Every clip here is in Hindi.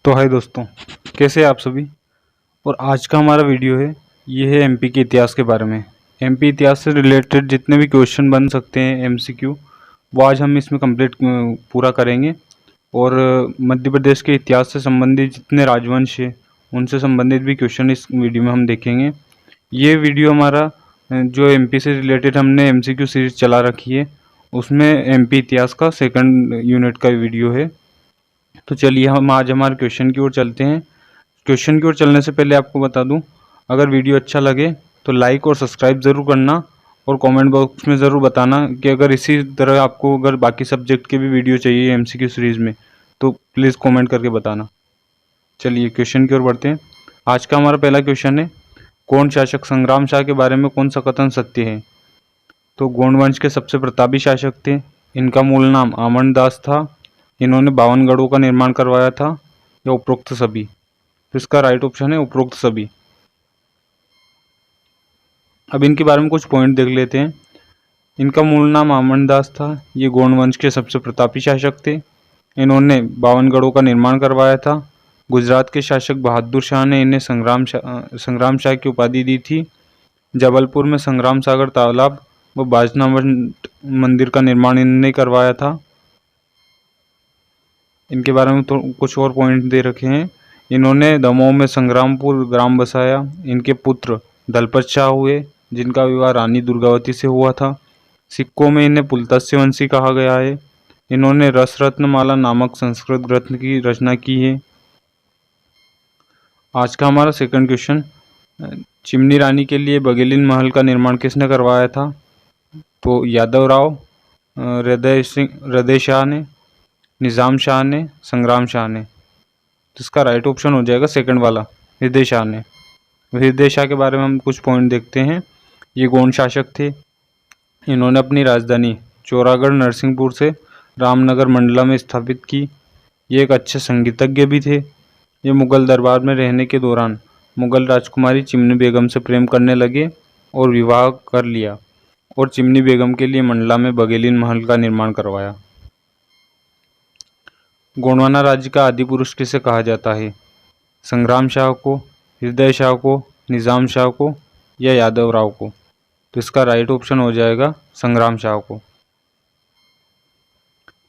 तो हाय दोस्तों, कैसे हैं आप सभी। और आज का हमारा वीडियो है, ये है एमपी के इतिहास के बारे में। एमपी इतिहास से रिलेटेड जितने भी क्वेश्चन बन सकते हैं एमसीक्यू, वो आज हम इसमें कंप्लीट पूरा करेंगे। और मध्य प्रदेश के इतिहास से संबंधित जितने राजवंश हैं उनसे संबंधित भी क्वेश्चन इस वीडियो में हम देखेंगे। ये वीडियो हमारा जो एमपी से रिलेटेड हमने एमसीक्यू सीरीज चला रखी है, उसमें एमपी इतिहास का सेकंड यूनिट का वीडियो है। तो चलिए हम आज हमारे क्वेश्चन की ओर चलते हैं। क्वेश्चन की ओर चलने से पहले आपको बता दूं, अगर वीडियो अच्छा लगे तो लाइक और सब्सक्राइब ज़रूर करना, और कमेंट बॉक्स में ज़रूर बताना कि अगर इसी तरह आपको अगर बाकी सब्जेक्ट के भी वीडियो चाहिए एमसीक्यू सीरीज़ में, तो प्लीज़ कमेंट करके बताना। चलिए क्वेश्चन की ओर बढ़ते हैं। आज का हमारा पहला क्वेश्चन है, कौन शासक संग्राम शाह के बारे में कौन सा कथन सत्य है। तो गोंड वंश के सबसे प्रतापी शासक थे। इनका मूल नाम आमन दास था। इन्होंने 52 गढ़ों का निर्माण करवाया था, या उपरोक्त सभी। तो इसका राइट ऑप्शन है उपरोक्त सभी। अब इनके बारे में कुछ पॉइंट देख लेते हैं। इनका मूल नाम आमन दास था। ये गोंड वंश के सबसे प्रतापी शासक थे। इन्होंने 52 गढ़ों का निर्माण करवाया था। गुजरात के शासक बहादुर शाह ने इन्हें संग्राम शाह की उपाधि दी थी। जबलपुर में संग्राम सागर तालाब व बाजनामठ मंदिर का निर्माण इन्होंने करवाया था। इनके बारे में तो कुछ और पॉइंट दे रखे हैं। इन्होंने दमोह में संग्रामपुर ग्राम बसाया। इनके पुत्र दलपत शाह हुए, जिनका विवाह रानी दुर्गावती से हुआ था। सिक्कों में इन्हें पुलत्स्य वंशी कहा गया है। इन्होंने रस रत्नमाला नामक संस्कृत ग्रंथ की रचना की है। आज का हमारा सेकंड क्वेश्चन, चिमनी रानी के लिए बघेलिन महल का निर्माण किसने करवाया था। तो यादव राव, हृदय शाह ने, निज़ाम शाह ने, संग्राम शाह ने। तो इसका राइट ऑप्शन हो जाएगा सेकंड वाला, हृदय शाह ने। हृदय शाह के बारे में हम कुछ पॉइंट देखते हैं। ये गोंड शासक थे। इन्होंने अपनी राजधानी चौरागढ़ नरसिंहपुर से रामनगर मंडला में स्थापित की। ये एक अच्छे संगीतज्ञ भी थे। ये मुगल दरबार में रहने के दौरान मुगल राजकुमारी चिमनी बेगम से प्रेम करने लगे और विवाह कर लिया, और चिमनी बेगम के लिए मंडला में बघेलिन महल का निर्माण करवाया। गोंडवाना राज्य का आदि पुरुष किसे कहा जाता है। संग्राम शाह को, हृदय शाह को, निज़ाम शाह को, या यादव राव को। तो इसका राइट ऑप्शन हो जाएगा संग्राम शाह को।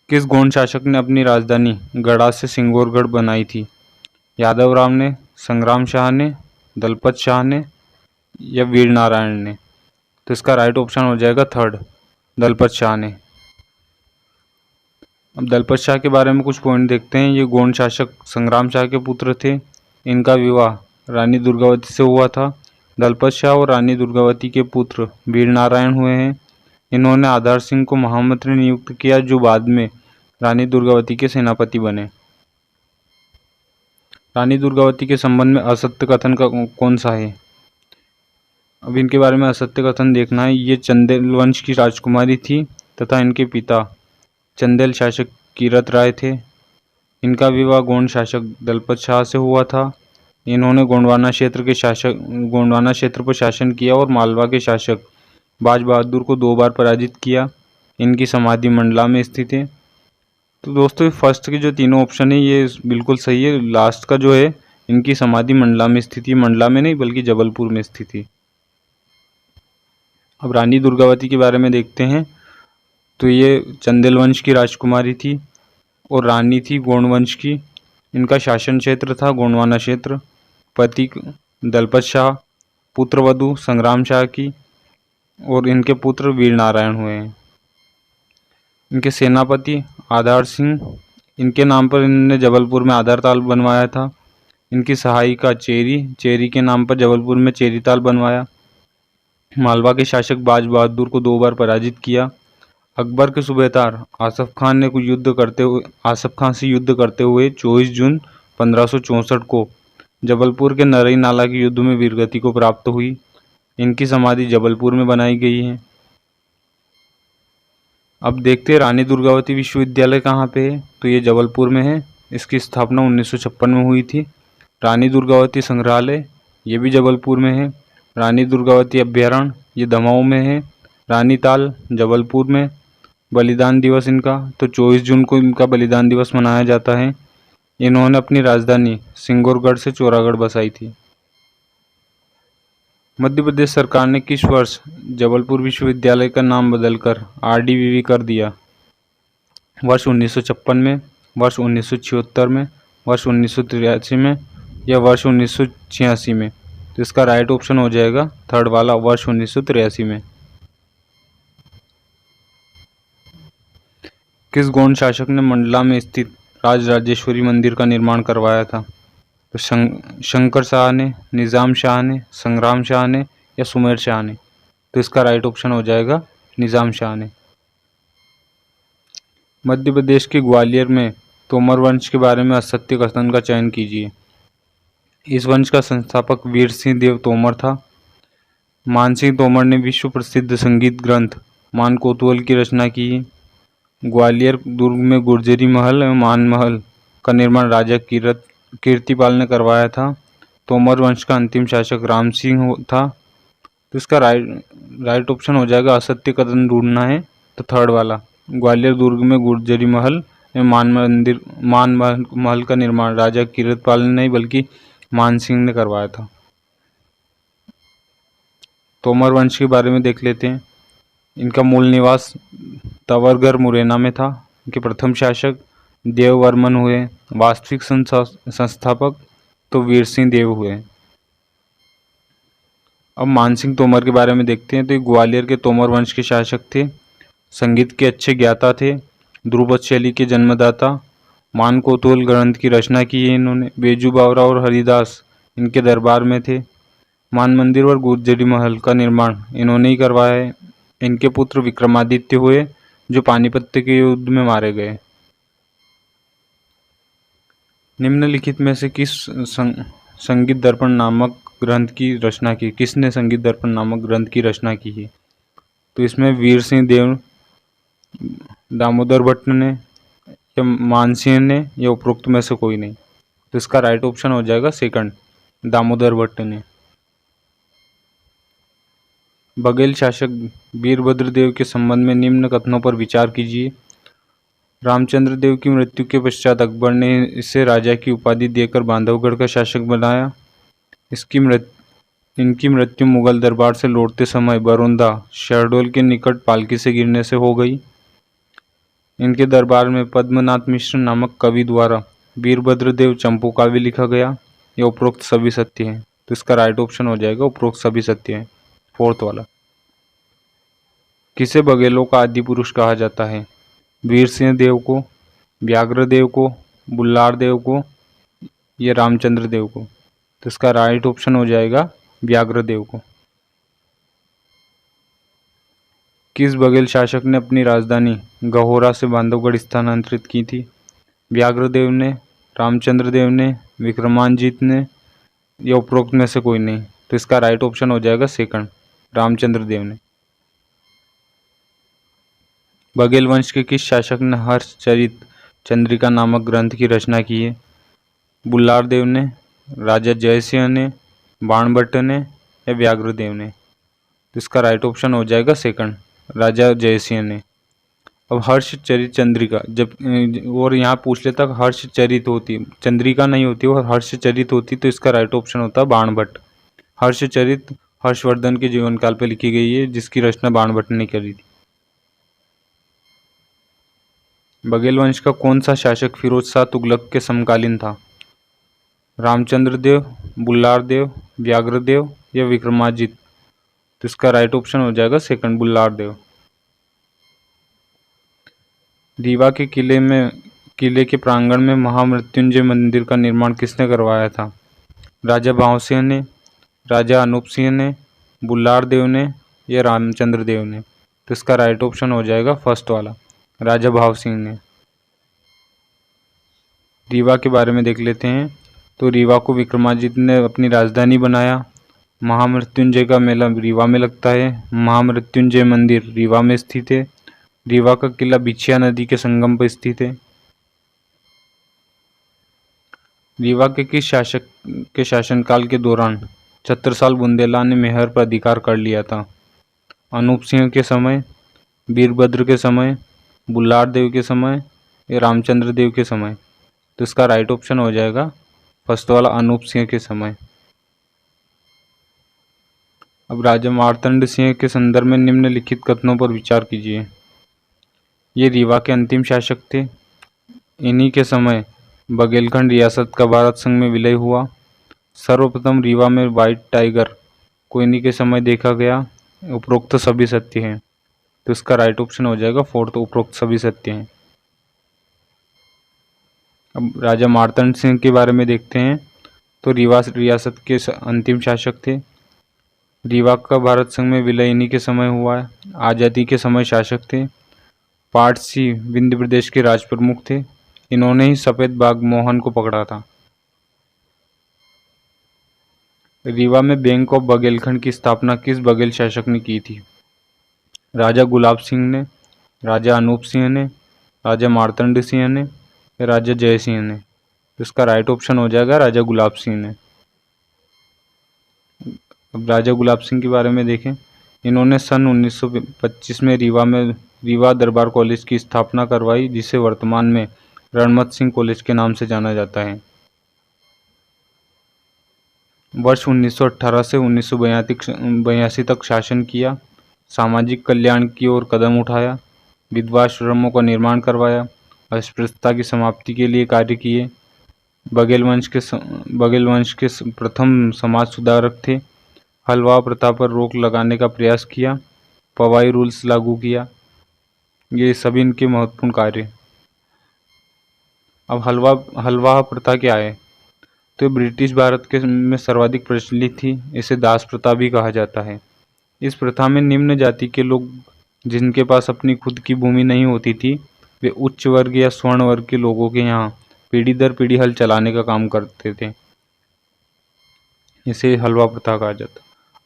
किस गोंड शासक ने अपनी राजधानी गढ़ा से सिंगोरगढ़ बनाई थी। यादव राव ने, संग्राम शाह ने, दलपत शाह ने, या वीर नारायण ने। तो इसका राइट ऑप्शन हो जाएगा थर्ड, दलपत शाह ने। अब दलपत शाह के बारे में कुछ पॉइंट देखते हैं। ये गोंड शासक संग्राम शाह के पुत्र थे। इनका विवाह रानी दुर्गावती से हुआ था। दलपत शाह और रानी दुर्गावती के पुत्र वीर नारायण हुए हैं। इन्होंने आधार सिंह को महामंत्री नियुक्त किया, जो बाद में रानी दुर्गावती के सेनापति बने। रानी दुर्गावती के संबंध में असत्य कथन का कौन सा है। अब इनके बारे में असत्य कथन देखना है। ये चंदेल वंश की राजकुमारी थी तथा इनके पिता चंदेल शासक कीरत राय थे। इनका विवाह गोंड शासक दलपत शाह से हुआ था। इन्होंने गोंडवाना क्षेत्र पर शासन किया और मालवा के शासक बाज बहादुर को 2 बार पराजित किया। इनकी समाधि मंडला में स्थित है। तो दोस्तों फर्स्ट के जो तीनों ऑप्शन है ये बिल्कुल सही है। लास्ट का जो है, इनकी समाधि मंडला में स्थित है। मंडला में नहीं बल्कि जबलपुर में स्थित है। अब रानी दुर्गावती के बारे में देखते हैं। तो ये चंदेल वंश की राजकुमारी थी और रानी थी गोंड वंश की। इनका शासन क्षेत्र था गोंडवाना क्षेत्र। पति दलपत शाह, पुत्र वधू संग्राम शाह की, और इनके पुत्र वीर नारायण हुए हैं। इनके सेनापति आधार सिंह, इनके नाम पर इन्होंने जबलपुर में आधार ताल बनवाया था। इनकी सहायिका चेरी के नाम पर जबलपुर में चेरी ताल बनवाया। मालवा के शासक बाज बहादुर को 2 बार पराजित किया। अकबर के सूबेदार आसफ खान से युद्ध करते हुए 24 जून 1564 को जबलपुर के नरई नाला के युद्ध में वीरगति को प्राप्त हुई। इनकी समाधि जबलपुर में बनाई गई है। अब देखते हैं रानी दुर्गावती विश्वविद्यालय कहाँ पे है। तो ये जबलपुर में है। इसकी स्थापना 1956 में हुई थी। रानी दुर्गावती संग्रहालय, ये भी जबलपुर में है। रानी दुर्गावती अभ्यारण्य, ये दमोह में है। रानी ताल जबलपुर में। बलिदान दिवस इनका, तो 24 जून को इनका बलिदान दिवस मनाया जाता है। इन्होंने अपनी राजधानी सिंगौरगढ़ से चौरागढ़ बसाई थी। मध्य प्रदेश सरकार ने किस वर्ष जबलपुर विश्वविद्यालय का नाम बदलकर RDVV कर दिया? वर्ष 1956 में, वर्ष 1976 में, वर्ष 1983 में या वर्ष 1986 में? तो इसका राइट ऑप्शन हो जाएगा थर्ड वाला, वर्ष 1983 में। किस गौंड शासक ने मंडला में स्थित राजराजेश्वरी मंदिर का निर्माण करवाया था? तो शंकर शाह ने, निज़ाम शाह ने, संग्राम शाह ने या सुमेर शाह ने? तो इसका राइट ऑप्शन हो जाएगा निज़ाम शाह ने। मध्य प्रदेश के ग्वालियर में तोमर वंश के बारे में असत्य कथन का चयन कीजिए। इस वंश का संस्थापक वीर सिंह देव तोमर था। मानसिंह तोमर ने विश्व प्रसिद्ध संगीत ग्रंथ मान कोतवाल की रचना की। ग्वालियर दुर्ग में गुर्जरी महल एवं मान महल का निर्माण राजा कीर्तिपाल ने करवाया था। तोमर वंश का अंतिम शासक राम सिंह था। तो इसका राइट ऑप्शन हो जाएगा असत्य कथन ढूंढना है तो थर्ड वाला, ग्वालियर दुर्ग में गुर्जरी महल एवं मान महल का निर्माण राजा कीर्तिपाल ने नहीं बल्कि मान सिंह ने करवाया था। तोमर वंश के बारे में देख लेते हैं। इनका मूल निवास तवरगढ़ मुरैना में था। इनके प्रथम शासक देववर्मन हुए। वास्तविक संस्थापक तो वीर सिंह देव हुए। अब मानसिंह तोमर के बारे में देखते हैं। तो ये ग्वालियर के तोमर वंश के शासक थे। संगीत के अच्छे ज्ञाता थे। ध्रुपद शैली के जन्मदाता। मान कोतवाल ग्रंथ की रचना की है इन्होंने। बेजू बावरा और हरिदास इनके दरबार में थे। मान मंदिर और गुर्जरी महल का निर्माण इन्होंने ही करवाया है। इनके पुत्र विक्रमादित्य हुए जो पानीपत के युद्ध में मारे गए। निम्नलिखित में से किस संगीत दर्पण नामक ग्रंथ की रचना की? किसने संगीत दर्पण नामक ग्रंथ की रचना की है? तो इसमें वीर सिंह देव, दामोदर भट्ट ने या मानसिंह ने या उपरोक्त में से कोई नहीं? तो इसका राइट ऑप्शन हो जाएगा सेकंड, दामोदर भट्ट ने। बघेल शासक वीरभद्र देव के संबंध में निम्न कथनों पर विचार कीजिए। रामचंद्र देव की मृत्यु के पश्चात अकबर ने इसे राजा की उपाधि देकर बांधवगढ़ का शासक बनाया। इनकी मृत्यु मुगल दरबार से लौटते समय बरोंदा शहडोल के निकट पालकी से गिरने से हो गई। इनके दरबार में पद्मनाथ मिश्र नामक कवि द्वारा वीरभद्र देव चंपू काव्य लिखा गया। यह उपरोक्त सभी सत्य हैं। तो इसका राइट ऑप्शन हो जाएगा उपरोक्त सभी सत्य हैं, फोर्थ वाला। किसे बघेलों का आदि पुरुष कहा जाता है? वीर सिंह देव को, व्याघ्र देव को, बुल्लार देव को या रामचंद्र देव को? तो इसका राइट ऑप्शन हो जाएगा व्याघ्र देव को। किस बघेल शासक ने अपनी राजधानी गहोरा से बांधवगढ़ स्थानांतरित की थी? व्याघ्र देव ने, रामचंद्र देव ने, विक्रमांजित ने या उपरोक्त में से कोई नहीं? तो इसका राइट ऑप्शन हो जाएगा सेकंड, रामचंद्र देव ने। बघेल वंश के किस शासक ने हर्षचरित चंद्रिका नामक ग्रंथ की रचना की है? बुल्लार देव ने, राजा जयसिंह ने, बाणभट्ट ने या व्याघ्रदेव ने? तो इसका राइट ऑप्शन हो जाएगा सेकंड, राजा जयसिंह ने। अब हर्षचरित चंद्रिका जब और यहाँ पूछ लेता हर्षचरित होती, चंद्रिका नहीं होती और हर्षचरित होती, तो इसका राइट ऑप्शन होता बाणभट्ट। हर्षचरित हर्षवर्धन के जीवन काल पर लिखी गई है जिसकी रचना बाणभट्ट ने करी थी। बघेल वंश का कौन सा शासक फिरोज शाह तुगलक के समकालीन था? रामचंद्र देव, बुल्लार देव, व्याघ्र देव या विक्रमाजित? तो इसका राइट ऑप्शन हो जाएगा सेकंड, बुल्लार देव। रीवा के किले के प्रांगण में महामृत्युंजय मंदिर का निर्माण किसने करवाया था? राजा भाव सिंह ने, राजा अनूप सिंह ने, बुल्लार देव ने या रामचंद्र देव ने? तो इसका राइट ऑप्शन हो जाएगा फर्स्ट वाला, राजा भाव सिंह ने। रीवा के बारे में देख लेते हैं। तो रीवा को विक्रमादित्य ने अपनी राजधानी बनाया। महामृत्युंजय का मेला रीवा में लगता है। महामृत्युंजय मंदिर रीवा में स्थित है। रीवा का किला बिछिया नदी के संगम पर स्थित है। रीवा के किस शासक के शासनकाल के दौरान छत्रसाल बुंदेला ने मेहर पर अधिकार कर लिया था? अनूप सिंह के समय, वीरभद्र के समय, बुल्लार देव के समय या रामचंद्र देव के समय? तो इसका राइट ऑप्शन हो जाएगा फर्स्ट वाला, अनूप सिंह के समय। अब राजा मार्तंड सिंह के संदर्भ में निम्नलिखित कथनों पर विचार कीजिए। ये रीवा के अंतिम शासक थे। इन्हीं के समय बघेलखंड रियासत का भारत संघ में विलय हुआ। सर्वप्रथम रीवा में व्हाइट टाइगर को इन्हीं के समय देखा गया। उपरोक्त सभी सत्य हैं। तो इसका राइट ऑप्शन हो जाएगा फोर्थ, उपरोक्त सभी सत्य हैं। अब राजा मार्तंड सिंह के बारे में देखते हैं। तो रीवा रियासत के अंतिम शासक थे। रीवा का भारत संघ में विलय इन्हीं के समय हुआ है। आज़ादी के समय शासक थे। पारसी विंध्य प्रदेश के राज प्रमुख थे। इन्होंने ही सफेद बाघ मोहन को पकड़ा था। रीवा में बैंक ऑफ बघेलखंड की स्थापना किस बघेल शासक ने की थी? राजा गुलाब सिंह ने, राजा अनूप सिंह ने, राजा मार्तंड सिंह ने या राजा जय सिंह ने? तो इसका राइट ऑप्शन हो जाएगा राजा गुलाब सिंह ने। अब राजा गुलाब सिंह के बारे में देखें। इन्होंने सन 1925 में रीवा दरबार कॉलेज की स्थापना करवाई, जिसे वर्तमान में रणमत सिंह कॉलेज के नाम से जाना जाता है। वर्ष 1918 से 1982 तक शासन किया। सामाजिक कल्याण की ओर कदम उठाया। विधवा आश्रमों का निर्माण करवाया। अस्पृश्यता की समाप्ति के लिए कार्य किए। बघेल वंश के प्रथम समाज सुधारक थे। हलवा प्रथा पर रोक लगाने का प्रयास किया। पवाई रूल्स लागू किया। ये सभी इनके महत्वपूर्ण कार्य। अब हलवा प्रथा क्या है? तो ब्रिटिश भारत के में सर्वाधिक प्रचलित थी। इसे दास प्रथा भी कहा जाता है। इस प्रथा में निम्न जाति के लोग, जिनके पास अपनी खुद की भूमि नहीं होती थी, वे उच्च वर्ग या स्वर्ण वर्ग के लोगों के यहाँ पीढ़ी दर पीढ़ी हल चलाने का काम करते थे। इसे हलवा प्रथा कहा जाता।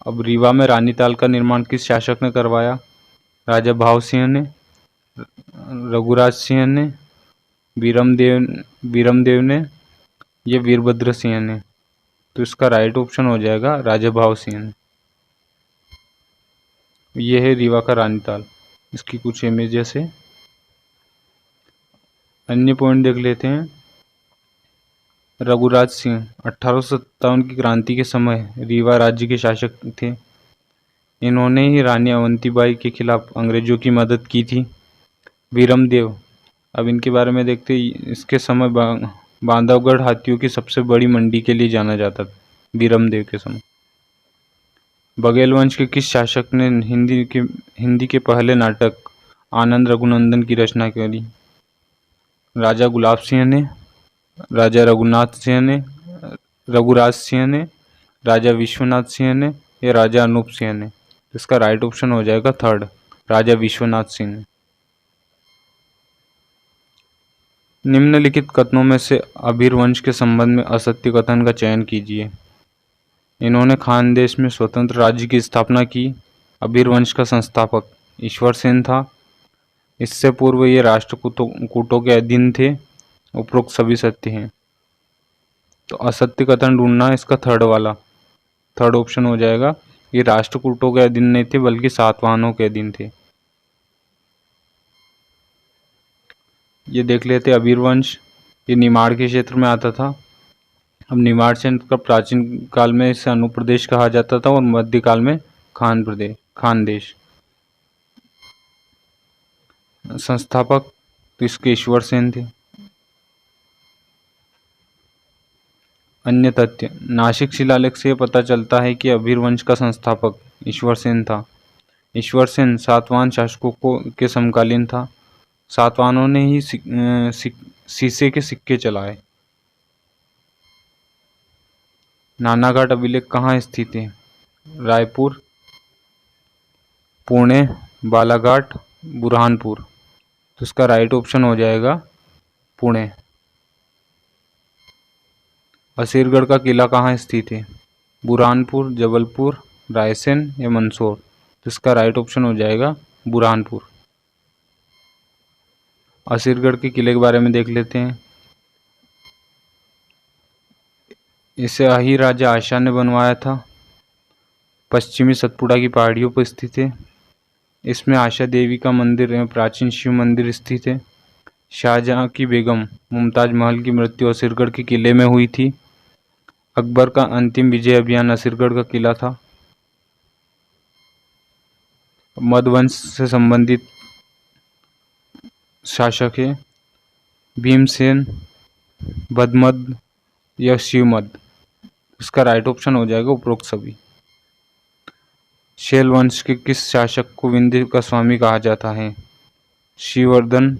अब रीवा में रानीताल का निर्माण किस शासक ने करवाया? राजा भाव सिंह ने, रघुराज सिंह ने, वीरमदेव ने, ये वीरभद्र सिंह ने? तो इसका राइट ऑप्शन हो जाएगा राजा भाव सिंह ने। ये है रीवा का रानीताल। इसकी कुछ इमेजेस है। अन्य पॉइंट देख लेते हैं। रघुराज सिंह 1857 की क्रांति के समय रीवा राज्य के शासक थे। इन्होंने ही रानी अवंतीबाई के खिलाफ अंग्रेजों की मदद की थी। वीरमदेव, अब इनके बारे में देखते हैं। इसके समय बांधवगढ़ हाथियों की सबसे बड़ी मंडी के लिए जाना जाता था, वीरमदेव के समय। बघेल वंश के किस शासक ने हिंदी के पहले नाटक आनंद रघुनंदन की रचना करी? राजा गुलाब सिंह ने, राजा रघुनाथ सिंह ने, रघुराज सिंह ने, राजा विश्वनाथ सिंह ने या राजा अनूप सिंह ने? इसका राइट ऑप्शन हो जाएगा थर्ड, राजा विश्वनाथ सिंह ने। निम्नलिखित कथनों में से अभीर वंश के संबंध में असत्य कथन का चयन कीजिए। इन्होंने खानदेश में स्वतंत्र राज्य की स्थापना की। अभीर वंश का संस्थापक ईश्वर सेन था। इससे पूर्व ये राष्ट्रकूटों के अधीन थे। उपरोक्त सभी सत्य हैं। तो असत्य कथन ढूंढना, इसका थर्ड ऑप्शन हो जाएगा। ये राष्ट्रकूटों के अधीन नहीं थे, बल्कि सातवाहनों के अधीन थे। ये देख लेते अभीर वंश। ये निमाड़ के क्षेत्र में आता था। अब निमाड़ क्षेत्र का प्राचीन काल में इसे अनुप्रदेश कहा जाता था और मध्यकाल में खानदेश। संस्थापक तो इसके ईश्वर सेन थे। अन्य तथ्य, नासिक शिलालेख से पता चलता है कि अभीर वंश का संस्थापक ईश्वर सेन था। ईश्वर सेन सातवाहन शासकों के समकालीन था। सातवाहनों ने ही शीशे के सिक्के चलाए। नानाघाट अभिलेख कहाँ स्थित है? रायपुर, पुणे, बालाघाट, बुरहानपुर? तो इसका राइट ऑप्शन हो जाएगा पुणे। असीरगढ़ का किला कहाँ स्थित है? बुरहानपुर, जबलपुर, रायसेन या मंदसौर? तो इसका राइट ऑप्शन हो जाएगा बुरहानपुर। असीरगढ़ के किले के बारे में देख लेते हैं। इसे अही राजा आशा ने बनवाया था। पश्चिमी सतपुड़ा की पहाड़ियों पर स्थित है। इसमें आशा देवी का मंदिर एवं प्राचीन शिव मंदिर स्थित है। शाहजहां की बेगम मुमताज महल की मृत्यु असरगढ़ के किले में हुई थी। अकबर का अंतिम विजय अभियान असरगढ़ का किला था। मधुवंश से संबंधित शासक है भीमसेन, बदमद या शिवमद। इसका राइट ऑप्शन हो जाएगा उपरोक्त सभी। शैल वंश के किस शासक को विंध्य का स्वामी कहा जाता है? श्रीवर्धन,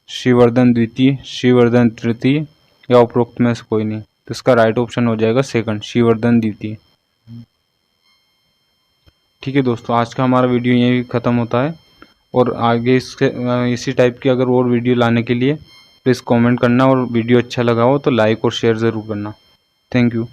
श्रीवर्धन द्वितीय, श्रीवर्धन तृतीय या उपरोक्त में से कोई नहीं। तो इसका राइट ऑप्शन हो जाएगा सेकंड, श्रीवर्धन द्वितीय। ठीक है दोस्तों, आज का हमारा वीडियो यहीं ख़त्म होता है। और आगे इसके इसी टाइप की अगर और वीडियो लाने के लिए प्लीज़ कमेंट करना, और वीडियो अच्छा लगा हो तो लाइक और शेयर ज़रूर करना। Thank you.